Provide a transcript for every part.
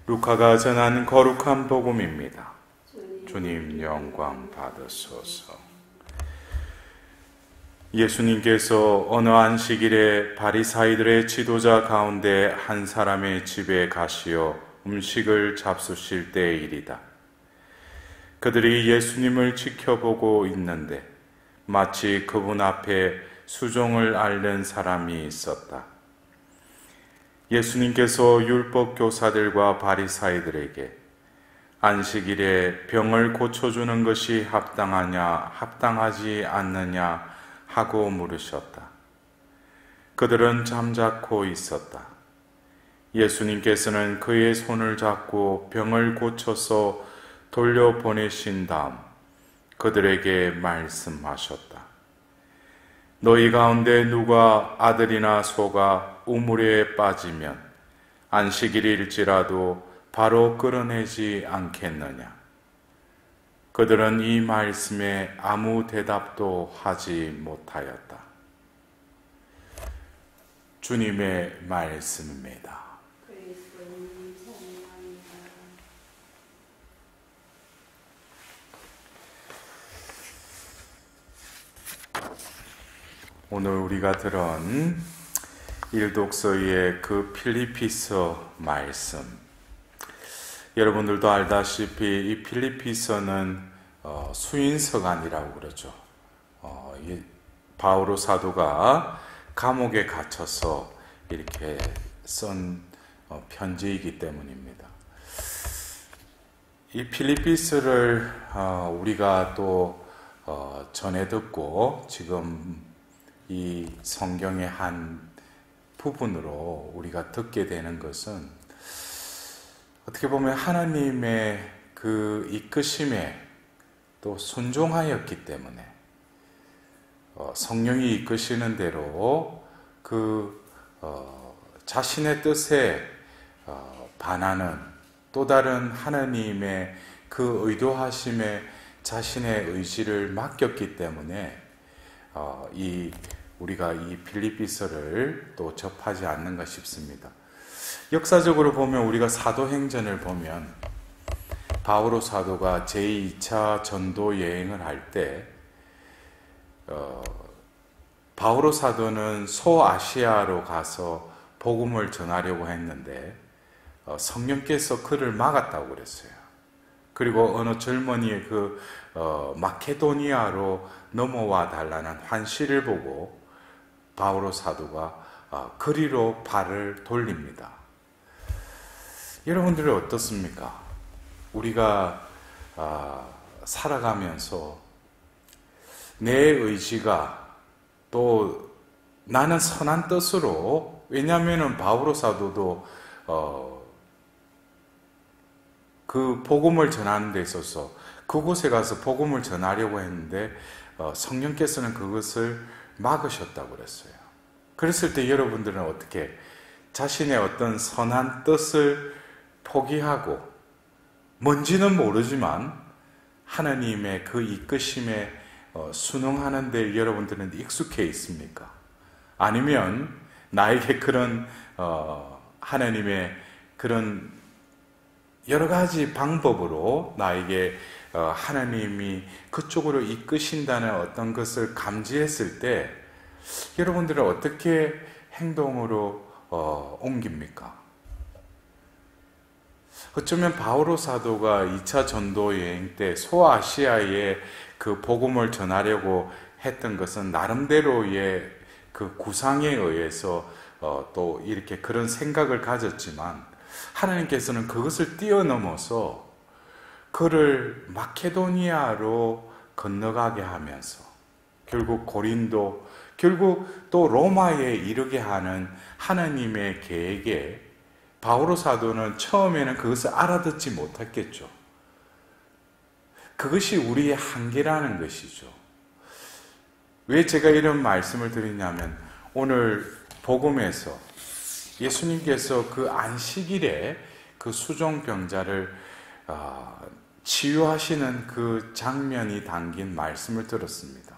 루카가 전한 거룩한 복음입니다. 주님 영광 받으소서. 예수님께서 어느 안식일에 바리사이들의 지도자 가운데 한 사람의 집에 가시어 음식을 잡수실 때의 일이다. 그들이 예수님을 지켜보고 있는데 마치 그분 앞에 수종을 앓는 사람이 있었다. 예수님께서 율법 교사들과 바리사이들에게 안식일에 병을 고쳐주는 것이 합당하냐 합당하지 않느냐 하고 물으셨다. 그들은 잠자코 있었다. 예수님께서는 그의 손을 잡고 병을 고쳐서 돌려보내신 다음 그들에게 말씀하셨다. 너희 가운데 누가 아들이나 소가 우물에 빠지면 안식일일지라도 바로 끌어내지 않겠느냐? 그들은 이 말씀에 아무 대답도 하지 못하였다. 주님의 말씀입니다. 오늘 우리가 들은 일독서의 그 필리피서 말씀, 여러분들도 알다시피 이 필리피서는 수인서간이라고 그러죠. 바오로 사도가 감옥에 갇혀서 이렇게 쓴 편지이기 때문입니다. 이 필리피서를 우리가 또 전해 듣고 지금 이 성경의 한 부분으로 우리가 듣게 되는 것은 어떻게 보면 하나님의 그 이끄심에 또 순종하였기 때문에 성령이 이끄시는 대로 그 자신의 뜻에 반하는 또 다른 하나님의 그 의도하심에 자신의 의지를 맡겼기 때문에 우리가 이 필리피서를 또 접하지 않는가 싶습니다. 역사적으로 보면 우리가 사도행전을 보면 바오로 사도가 제2차 전도 여행을 할 때 바오로 사도는 소아시아로 가서 복음을 전하려고 했는데 성령께서 그를 막았다고 그랬어요. 그리고 어느 젊은이의 그 마케도니아로 넘어와 달라는 환시를 보고 바오로 사도가 그리로 발을 돌립니다. 여러분들은 어떻습니까? 우리가 살아가면서 내 의지가 또 나는 선한 뜻으로, 왜냐하면 바오로 사도도 그 복음을 전하는 데 있어서 그곳에 가서 복음을 전하려고 했는데 성령께서는 그것을 막으셨다고 그랬어요. 그랬을 때 여러분들은 어떻게 자신의 어떤 선한 뜻을 포기하고 뭔지는 모르지만 하나님의 그 이끄심에 순응하는 데 여러분들은 익숙해 있습니까? 아니면 나에게 그런 하나님의 그런 여러 가지 방법으로 나에게 하나님이 그쪽으로 이끄신다는 어떤 것을 감지했을 때 여러분들은 어떻게 행동으로 옮깁니까? 어쩌면 바오로 사도가 2차 전도 여행 때 소아시아에 그 복음을 전하려고 했던 것은 나름대로의 그 구상에 의해서 또 이렇게 그런 생각을 가졌지만 하나님께서는 그것을 뛰어넘어서 그를 마케도니아로 건너가게 하면서 결국 고린도, 결국 또 로마에 이르게 하는 하나님의 계획에 바오로 사도는 처음에는 그것을 알아듣지 못했겠죠. 그것이 우리의 한계라는 것이죠. 왜 제가 이런 말씀을 드리냐면 오늘 복음에서 예수님께서 그 안식일에 그 수종병자를 치유하시는 그 장면이 담긴 말씀을 들었습니다.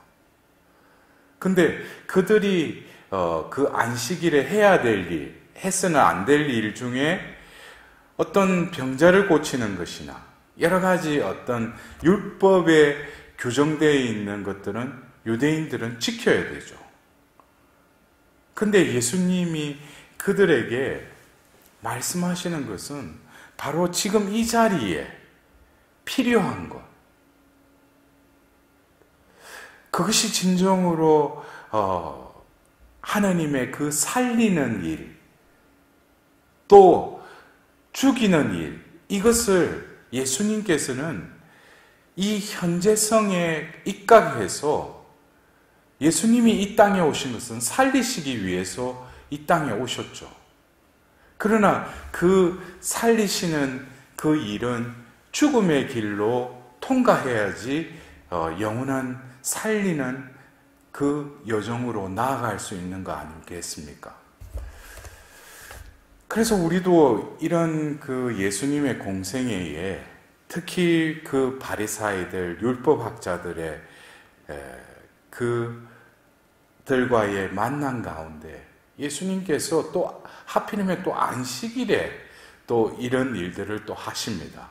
근데 그들이 그 안식일에 해야 될 일, 해서는 안 될 일 중에 어떤 병자를 고치는 것이나 여러 가지 어떤 율법에 규정되어 있는 것들은 유대인들은 지켜야 되죠. 근데 예수님이 그들에게 말씀하시는 것은 바로 지금 이 자리에 필요한 것. 그것이 진정으로 하나님의 그 살리는 일, 또 죽이는 일, 이것을 예수님께서는 이 현재성에 입각해서 예수님이 이 땅에 오신 것은 살리시기 위해서 이 땅에 오셨죠. 그러나 그 살리시는 그 일은 죽음의 길로 통과해야지 영원한 살리는 그 여정으로 나아갈 수 있는 거 아니겠습니까? 그래서 우리도 이런 그 예수님의 공생애에 특히 그 바리사이들, 율법학자들의 그들과의 만남 가운데 예수님께서 또 하필이면 또 안식일에 또 이런 일들을 또 하십니다.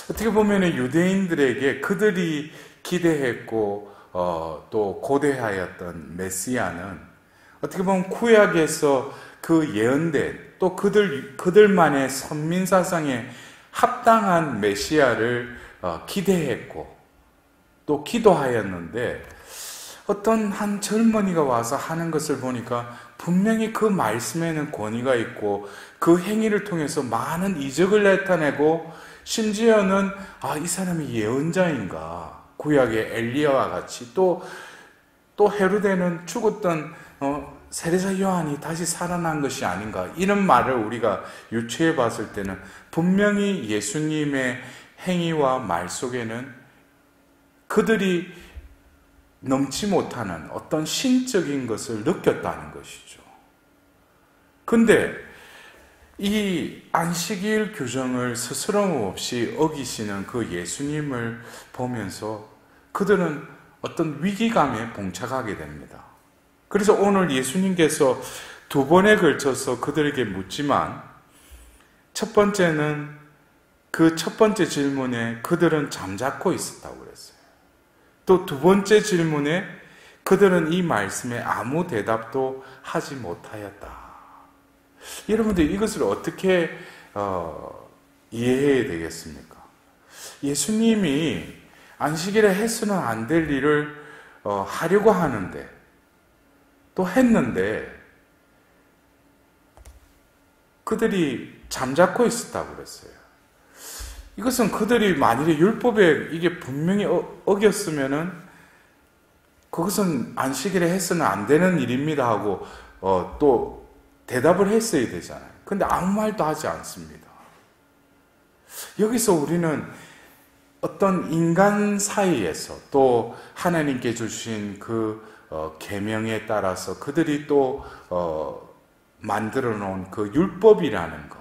어떻게 보면 유대인들에게 그들이 기대했고 또 고대하였던 메시아는 어떻게 보면 구약에서 그 예언된 또 그들만의 선민사상에 합당한 메시아를 기대했고 또 기도하였는데 어떤 한 젊은이가 와서 하는 것을 보니까 분명히 그 말씀에는 권위가 있고 그 행위를 통해서 많은 이적을 나타내고 심지어는 이 사람이 예언자인가, 구약의 엘리야와 같이 또 헤로데는 죽었던 세례자 요한이 다시 살아난 것이 아닌가, 이런 말을 우리가 유추해 봤을 때는 분명히 예수님의 행위와 말 속에는 그들이 넘지 못하는 어떤 신적인 것을 느꼈다는 것이죠. 근데 이 안식일 규정을 스스럼 없이 어기시는 그 예수님을 보면서 그들은 어떤 위기감에 봉착하게 됩니다. 그래서 오늘 예수님께서 두 번에 걸쳐서 그들에게 묻지만 첫 번째는 그 첫 번째 질문에 그들은 잠자코 있었다고 그랬어요. 또 두 번째 질문에 그들은 이 말씀에 아무 대답도 하지 못하였다. 여러분들 이것을 어떻게 이해해야 되겠습니까? 예수님이 안식일에 해서는 안 될 일을 하려고 하는데 또 했는데 그들이 잠자코 있었다고 그랬어요. 이것은 그들이 만일에 율법에 이게 분명히 어겼으면은 그것은 안식일에 해서는 안 되는 일입니다 하고 또 대답을 했어야 되잖아요. 근데 아무 말도 하지 않습니다. 여기서 우리는 어떤 인간 사이에서 또 하나님께 주신 그 계명에 따라서 그들이 또 만들어 놓은 그 율법이라는 것,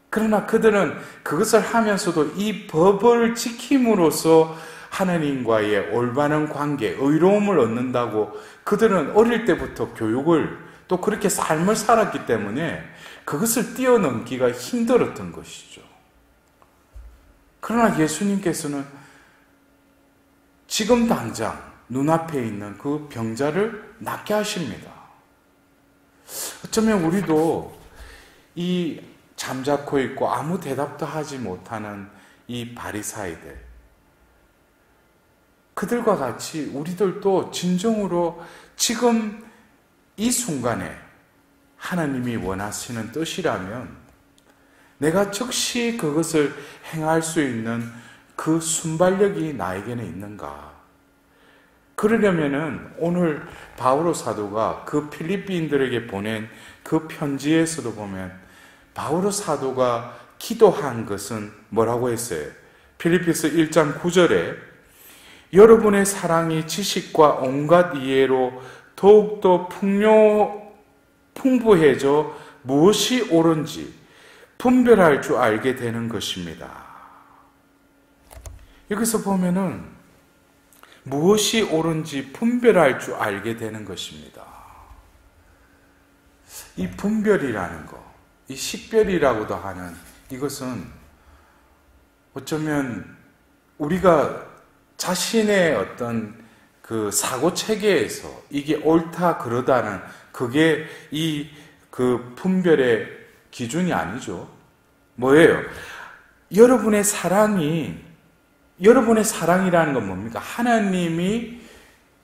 그러나 그들은 그것을 하면서도 이 법을 지킴으로써 하나님과의 올바른 관계, 의로움을 얻는다고 그들은 어릴 때부터 교육을 또 그렇게 삶을 살았기 때문에 그것을 뛰어넘기가 힘들었던 것이죠. 그러나 예수님께서는 지금 당장 눈앞에 있는 그 병자를 낫게 하십니다. 어쩌면 우리도 이 잠자코 있고 아무 대답도 하지 못하는 이 바리사이들, 그들과 같이 우리들도 진정으로 지금 이 순간에 하나님이 원하시는 뜻이라면 내가 즉시 그것을 행할 수 있는 그 순발력이 나에게는 있는가? 그러려면은 오늘 바오로 사도가 그 필리핀들에게 보낸 그 편지에서도 보면 바오로 사도가 기도한 것은 뭐라고 했어요? 필리핀서 1장 9절에 여러분의 사랑이 지식과 온갖 이해로 더욱더 풍부해져 무엇이 옳은지 분별할 줄 알게 되는 것입니다. 여기서 보면은 무엇이 옳은지 분별할 줄 알게 되는 것입니다. 이 분별이라는 거, 이 식별이라고도 하는 이것은 어쩌면 우리가 자신의 어떤 그 사고 체계에서 이게 옳다 그러다는 그게 그 분별의 기준이 아니죠. 뭐예요? 여러분의 사랑이라는 건 뭡니까? 하나님이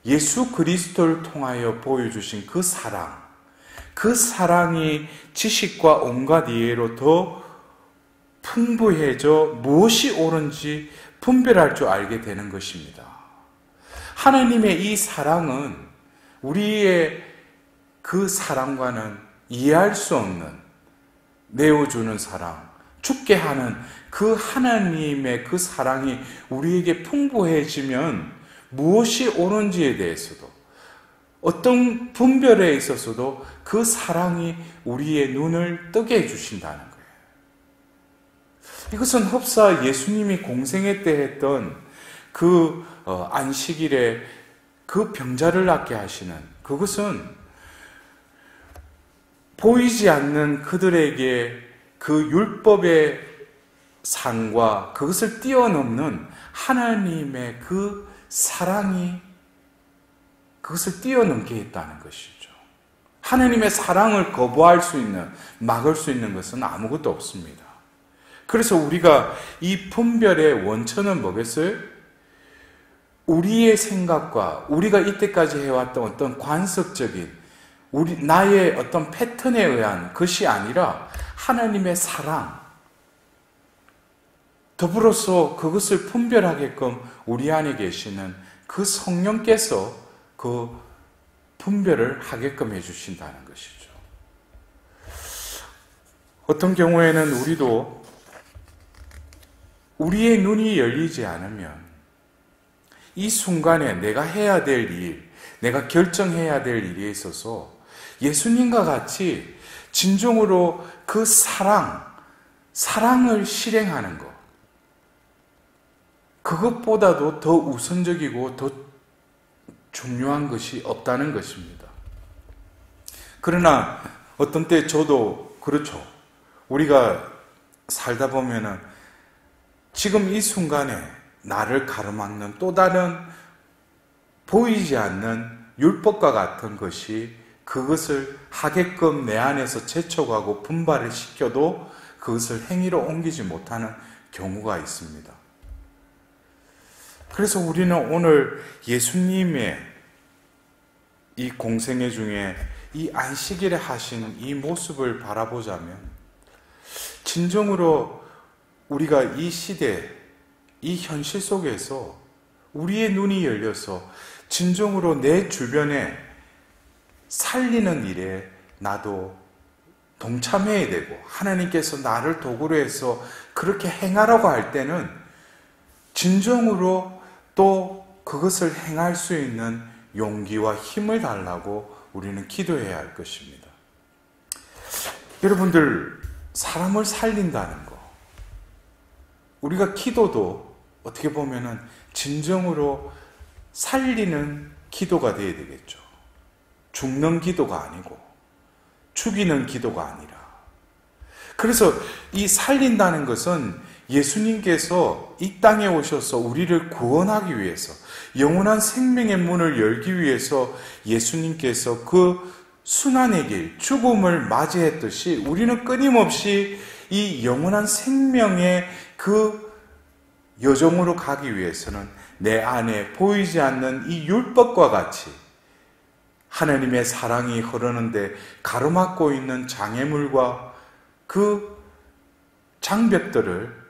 예수 그리스도를 통하여 보여주신 그 사랑이 지식과 온갖 이해로 더 풍부해져 무엇이 옳은지 분별할 줄 알게 되는 것입니다. 하나님의 이 사랑은 우리의 그 사랑과는 이해할 수 없는 내어주는 사랑, 죽게 하는 그 하나님의 그 사랑이 우리에게 풍부해지면 무엇이 옳은지에 대해서도 어떤 분별에 있어서도 그 사랑이 우리의 눈을 뜨게 해주신다는 거예요. 이것은 흡사 예수님이 공생애 때 했던 그 안식일에 그 병자를 낫게 하시는 그것은 보이지 않는 그들에게 그 율법의 상과 그것을 뛰어넘는 하나님의 그 사랑이 그것을 뛰어넘게 했다는 것이죠. 하나님의 사랑을 거부할 수 있는, 막을 수 있는 것은 아무것도 없습니다. 그래서 우리가 이 분별의 원천은 뭐겠어요? 우리의 생각과 우리가 이때까지 해왔던 어떤 관습적인 나의 어떤 패턴에 의한 것이 아니라 하나님의 사랑, 더불어서 그것을 분별하게끔 우리 안에 계시는 그 성령께서 그 분별을 하게끔 해주신다는 것이죠. 어떤 경우에는 우리도 우리의 눈이 열리지 않으면 이 순간에 내가 해야 될 일, 내가 결정해야 될 일에 있어서 예수님과 같이 진정으로 그 사랑을 실행하는 것, 그것보다도 더 우선적이고 더 중요한 것이 없다는 것입니다. 그러나 어떤 때 저도 그렇죠. 우리가 살다 보면은 지금 이 순간에 나를 가로막는 또 다른 보이지 않는 율법과 같은 것이 그것을 하게끔 내 안에서 재촉하고 분발을 시켜도 그것을 행위로 옮기지 못하는 경우가 있습니다. 그래서 우리는 오늘 예수님의 이 공생애 중에 이 안식일에 하신 이 모습을 바라보자면 진정으로 우리가 이 시대, 이 현실 속에서 우리의 눈이 열려서 진정으로 내 주변에 살리는 일에 나도 동참해야 되고 하나님께서 나를 도구로 해서 그렇게 행하라고 할 때는 진정으로 또 그것을 행할 수 있는 용기와 힘을 달라고 우리는 기도해야 할 것입니다. 여러분들, 사람을 살린다는 거, 우리가 기도도 어떻게 보면은 진정으로 살리는 기도가 되어야 되겠죠. 죽는 기도가 아니고 죽이는 기도가 아니라. 그래서 이 살린다는 것은 예수님께서 이 땅에 오셔서 우리를 구원하기 위해서 영원한 생명의 문을 열기 위해서 예수님께서 그 순환의 길, 죽음을 맞이했듯이 우리는 끊임없이 이 영원한 생명의 그 여정으로 가기 위해서는 내 안에 보이지 않는 이 율법과 같이 하나님의 사랑이 흐르는데 가로막고 있는 장애물과 그 장벽들을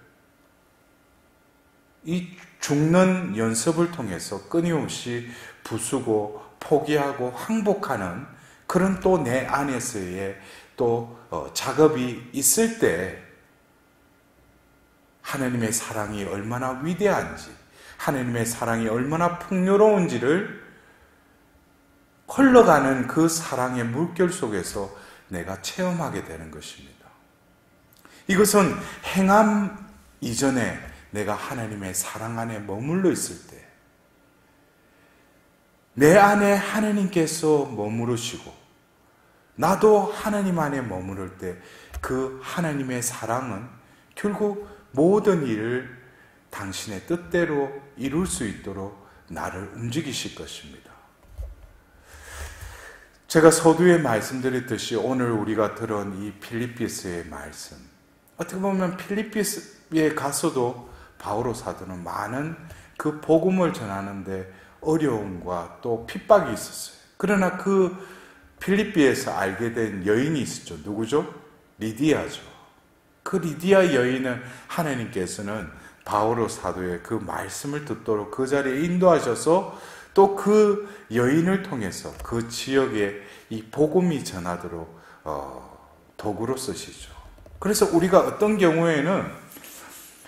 이 죽는 연습을 통해서 끊임없이 부수고 포기하고 항복하는 그런 또 내 안에서의 또 작업이 있을 때 하나님의 사랑이 얼마나 위대한지, 하나님의 사랑이 얼마나 풍요로운지를 흘러가는 그 사랑의 물결 속에서 내가 체험하게 되는 것입니다. 이것은 행함 이전에 내가 하나님의 사랑 안에 머물러 있을 때, 내 안에 하나님께서 머무르시고 나도 하나님 안에 머무를 때 그 하나님의 사랑은 결국 모든 일을 당신의 뜻대로 이룰 수 있도록 나를 움직이실 것입니다. 제가 서두에 말씀드렸듯이 오늘 우리가 들은 이 필리피스의 말씀, 어떻게 보면 필리피스에 가서도 바오로 사도는 많은 그 복음을 전하는데 어려움과 또 핍박이 있었어요. 그러나 그 필리피에서 알게 된 여인이 있었죠. 누구죠? 리디아죠. 그 리디아 여인은 하나님께서는 바오로 사도의 그 말씀을 듣도록 그 자리에 인도하셔서 또 그 여인을 통해서 그 지역에 이 복음이 전하도록 도구로 쓰시죠. 그래서 우리가 어떤 경우에는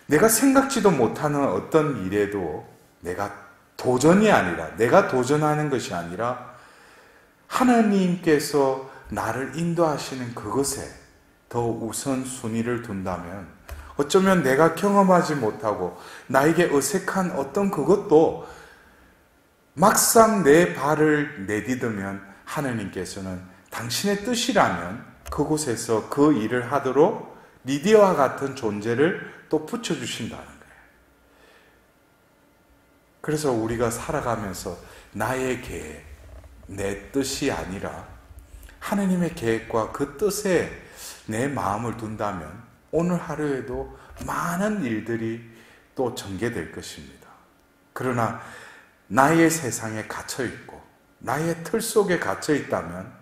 내가 생각지도 못하는 어떤 일에도 내가 도전이 아니라, 내가 도전하는 것이 아니라 하나님께서 나를 인도하시는 그것에 더 우선순위를 둔다면 어쩌면 내가 경험하지 못하고 나에게 어색한 어떤 그것도 막상 내 발을 내디디면 하나님께서는 당신의 뜻이라면 그곳에서 그 일을 하도록 리디아와 같은 존재를 또 붙여주신다는 거예요. 그래서 우리가 살아가면서 나의 계획, 내 뜻이 아니라 하나님의 계획과 그 뜻에 내 마음을 둔다면 오늘 하루에도 많은 일들이 또 전개될 것입니다. 그러나 나의 세상에 갇혀있고 나의 틀 속에 갇혀있다면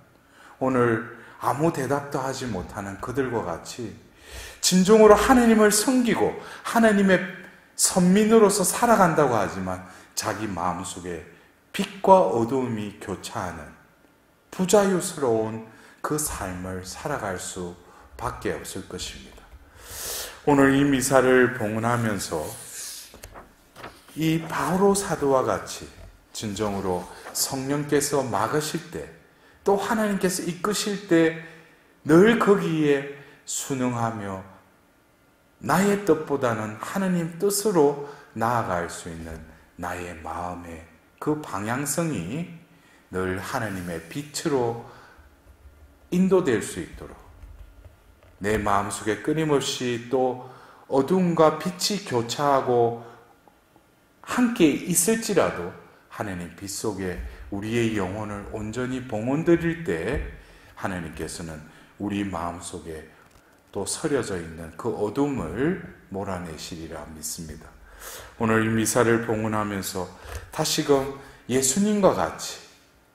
오늘 아무 대답도 하지 못하는 그들과 같이 진정으로 하나님을 섬기고 하나님의 선민으로서 살아간다고 하지만 자기 마음속에 빛과 어두움이 교차하는 부자유스러운 그 삶을 살아갈 수밖에 없을 것입니다. 오늘 이 미사를 봉헌하면서 이 바오로 사도와 같이 진정으로 성령께서 막으실 때, 또 하나님께서 이끄실 때 늘 거기에 순응하며 나의 뜻보다는 하나님 뜻으로 나아갈 수 있는 나의 마음의 그 방향성이 늘 하나님의 빛으로 인도될 수 있도록 내 마음속에 끊임없이 또 어둠과 빛이 교차하고 함께 있을지라도 하나님 빛 속에 우리의 영혼을 온전히 봉헌드릴 때 하나님께서는 우리 마음속에 또 서려져 있는 그 어둠을 몰아내시리라 믿습니다. 오늘 이 미사를 봉헌하면서 다시금 예수님과 같이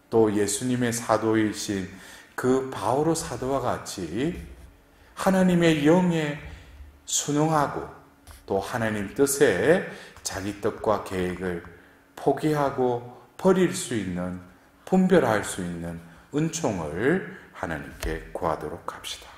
또 예수님의 사도이신 그 바오로 사도와 같이 하나님의 영에 순응하고 또 하나님 뜻에 자기 뜻과 계획을 포기하고 버릴 수 있는, 분별할 수 있는 은총을 하나님께 구하도록 합시다.